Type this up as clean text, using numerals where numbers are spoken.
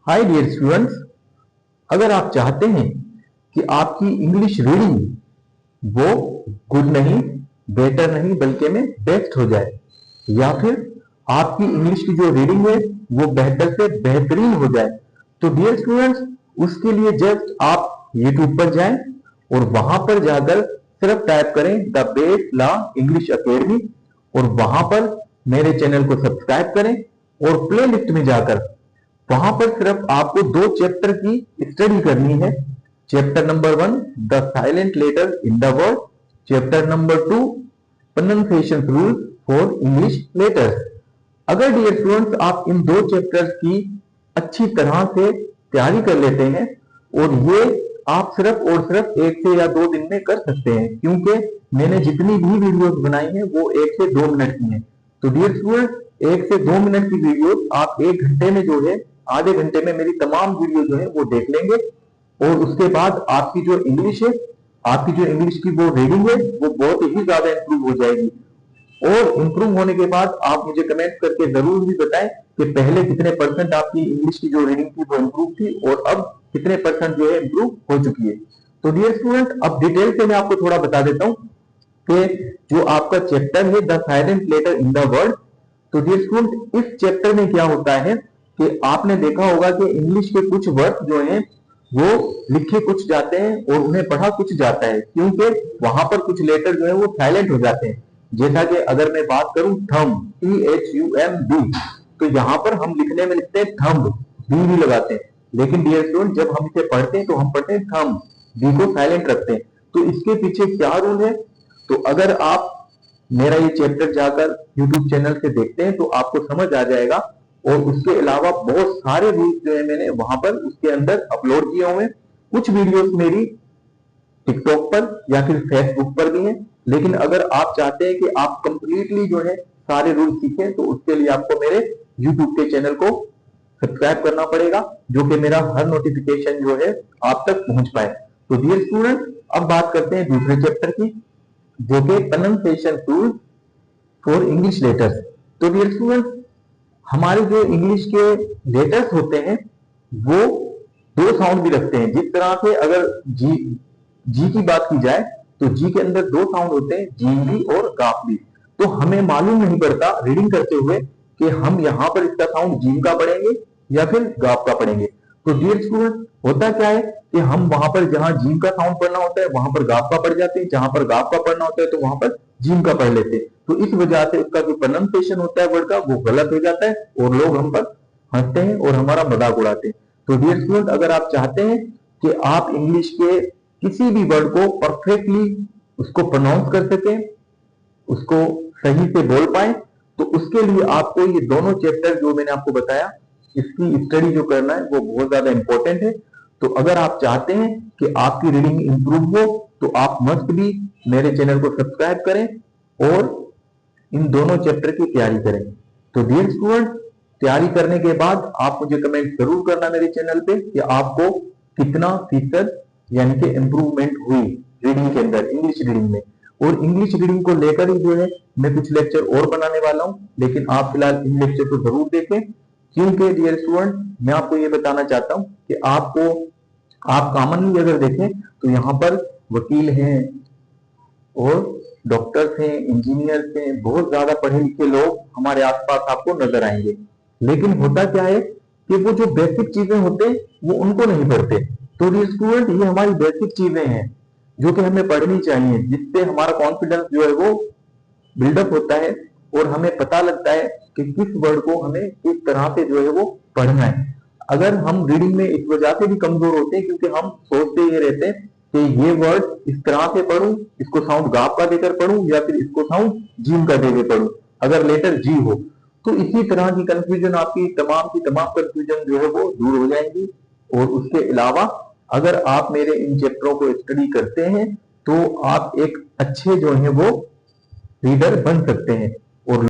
Hi dear students, अगर आप चाहते हैं कि आपकी इंग्लिश रीडिंग वो गुड नहीं, बेटर नहीं, बल्कि में बेस्ट हो जाए, या फिर आपकी इंग्लिश की जो रीडिंग है वो बेहतर से बेहतरीन हो जाए, तो डियर स्टूडेंट्स उसके लिए जस्ट आप यूट्यूब पर जाएं और वहां पर जाकर सिर्फ टाइप करें the base law English academy और वहां पर मेरे चैनल को सब्सक्राइब करें और प्ले लिस्ट में जाकर वहां पर सिर्फ आपको दो चैप्टर की स्टडी करनी है। Chapter number 1 the silent letter in the word, chapter number 2 pronunciation rule for English letters. अगर डियर स्टूडेंट्स आप इन दो चैप्टर्स की अच्छी तरह से तैयारी कर लेते हैं और ये आप सिर्फ और सिर्फ 1 से या 2 दिन में कर सकते हैं, क्योंकि मैंने जितनी भी वीडियोस बनाई हैं वो 1 से 2 मिनट की हैं। तो डियर स्टूडेंट्स 1 से 2 मिनट की वीडियोस आप 1 घंटे में जो है, आधे घंटे में मेरी तमाम वीडियो जो है वो देख लेंगे और उसके बाद आपकी जो इंग्लिश है, आपकी जो इंग्लिश की वो रीडिंग है वो बहुत ही ज्यादा इंप्रूव हो जाएगी। और इंप्रूव होने के बाद आप मुझे कमेंट करके जरूर भी बताएं कि पहले कितने परसेंट आपकी इंग्लिश की जो रीडिंग थी वो इंप्रूव थी और अब कितने परसेंट जो है इंप्रूव हो चुकी है। तो डियर स्टूडेंट अब डिटेल से मैं आपको थोड़ा बता देता हूं कि जो आपका चैप्टर है the silent letter in the word. तो डियर स्टूडेंट इस चैप्टर में क्या होता है कि आपने देखा होगा कि इंग्लिश के कुछ वर्ड जो हैं वो लिखे कुछ जाते हैं और उन्हें पढ़ा कुछ जाता है, क्योंकि वहां पर कुछ लेटर जो है वो साइलेंट हो जाते हैं। जैसा कि अगर मैं बात करूं थंब, THUMB, तो यहाँ पर हम लिखने में लिखते हैं थंब, बी भी लगाते हैं, लेकिन डियर स्टूडेंट जब हम इसे पढ़ते हैं तो हम पढ़ते हैं थंब, बी को साइलेंट रखते हैं। तो इसके पीछे क्या रूल है, तो अगर आप मेरा ये चैप्टर जाकर YouTube चैनल से देखते हैं तो आपको समझ आ जाएगा। और उसके अलावा बहुत सारे रूल्स जो है मैंने वहां पर उसके अंदर अपलोड किए हुए हैं। कुछ वीडियोस मेरी टिकटॉक पर या फिर फेसबुक पर भी हैं, लेकिन अगर आप चाहते हैं कि आप कंप्लीटली जो है सारे रूल सीखें तो उसके लिए आपको मेरे यूट्यूब के चैनल को सब्सक्राइब करना पड़ेगा, जो कि मेरा हर नोटिफिकेशन जो है आप तक पहुंच पाए। तो डियर स्टूडेंट अब बात करते हैं दूसरे चैप्टर की, जो कि pronunciation rule for English letters. तो डियर स्टूडेंट हमारे जो इंग्लिश के लेटर्स होते हैं वो 2 साउंड भी रखते हैं। जिस तरह से अगर जी की बात की जाए तो जी के अंदर 2 साउंड होते हैं, जीम भी और गाप भी। तो हमें मालूम नहीं पड़ता रीडिंग करते हुए कि हम यहाँ पर इसका साउंड जीम का पढ़ेंगे या फिर गाप का पढ़ेंगे। तो डियर स्टूडेंट होता क्या है कि हम वहां पर जहां जीम का साउंड पढ़ना होता है वहां पर गाप का पढ़ जाते हैं, जहां पर गाप का पढ़ना होता है तो वहां पर जीम का पढ़ लेते हैं। तो इस वजह से उसका जो प्रोनाउंसिएशन होता है वर्ड का वो गलत हो जाता है और लोग हम पर हंसते हैं और हमारा मजाक उड़ाते हैं। तो डियर स्टूडेंट अगर आप चाहते हैं कि आप इंग्लिश के किसी भी वर्ड को परफेक्टली उसको प्रोनाउंस कर सकें, उसको सही से बोल पाए, तो उसके लिए आपको ये दोनों चैप्टर जो मैंने आपको बताया इसकी स्टडी जो करना है वो बहुत ज्यादा इंपॉर्टेंट है। तो अगर आप चाहते हैं कि आपकी रीडिंग इंप्रूव हो तो आप मस्ट भी मेरे चैनल को सब्सक्राइब करें और इन दोनों चैप्टर की तैयारी करें। तो डियर स्टूडेंट तैयारी करने के बाद आप मुझे कमेंट जरूर करना मेरे चैनल पे कि आपको कितना फीसद यानी कि इंप्रूवमेंट हुई रीडिंग के अंदर, इंग्लिश रीडिंग में। और इंग्लिश रीडिंग को लेकर ही जो है मैं कुछ लेक्चर और बनाने वाला हूं, लेकिन आप फिलहाल इन लेक्चर को जरूर देखें, क्योंकि डियर स्टूडेंट मैं आपको ये बताना चाहता हूं कि आप कॉमनली अगर देखें तो यहाँ पर वकील हैं और डॉक्टर्स हैं, इंजीनियर्स हैं, बहुत ज्यादा पढ़े लिखे लोग हमारे आसपास आपको नजर आएंगे। लेकिन होता क्या है कि वो जो बेसिक चीजें होते हैं वो उनको नहीं पढ़ते। तो डियर स्टूडेंट ये हमारी बेसिक चीजें हैं जो कि हमें पढ़नी चाहिए, जिससे हमारा कॉन्फिडेंस जो है वो बिल्डअप होता है और हमें पता लगता है कि किस वर्ड को हमें किस तरह से जो है वो पढ़ना है। अगर हम रीडिंग में इस वजह से भी कमजोर होते हैं क्योंकि हम सोचते ये रहते हैं कि ये वर्ड इस तरह से पढ़ूं, इसको साउंड गाप का देकर पढ़ूं या फिर इसको साउंड जीम का देकर पढ़ूं अगर लेटर जी हो। तो इसी तरह की कंफ्यूजन आपकी तमाम कंफ्यूजन जो है वो दूर हो जाएंगी। और उसके अलावा अगर आप मेरे इन चैप्टरों को स्टडी करते हैं तो आप एक अच्छे जो है वो रीडर बन सकते हैं।